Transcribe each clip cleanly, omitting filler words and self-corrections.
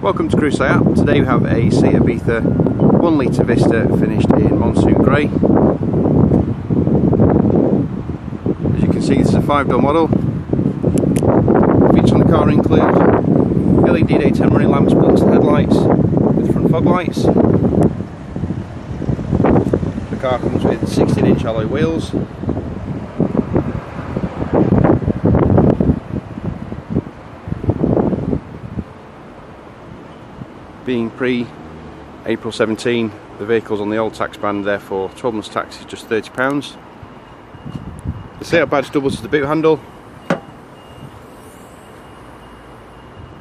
Welcome to Crewe. Today we have a Seat Ibiza 1 litre Vista finished in Monsoon grey. As you can see, this is a 5-door model. Features on the car include LED daytime running lamps built into the headlights with front fog lights. The car comes with 16-inch alloy wheels. Being pre-April 17, the vehicle's on the old tax band, therefore 12 months tax is just £30. The Seatbelt badge doubles as the boot handle,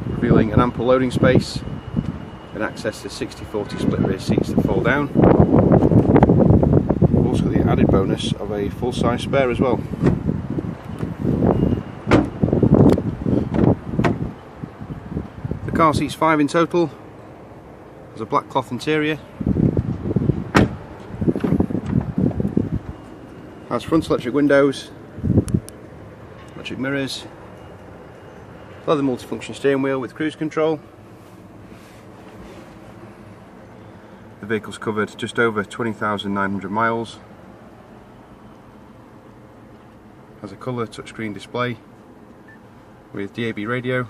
revealing an ample loading space and access to 60/40 split rear seats that fall down. Also got the added bonus of a full-size spare as well. The car seats 5 in total. There's a black cloth interior. Has front electric windows, electric mirrors, leather multifunction steering wheel with cruise control. The vehicle's covered just over 20,900 miles. Has a colour touchscreen display with DAB radio,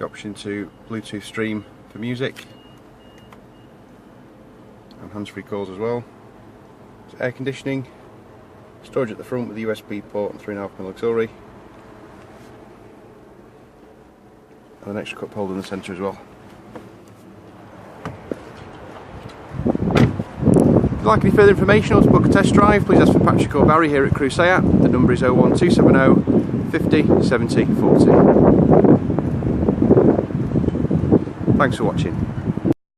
the option to Bluetooth stream for music, and hands-free calls as well. There's air conditioning, storage at the front with a USB port and 3.5mm auxiliary, and an extra cup holder in the centre as well. If you'd like any further information or to book a test drive, please ask for Patrick or Barry here at Crewe. The number is 01270 50 70 40. Thanks for watching.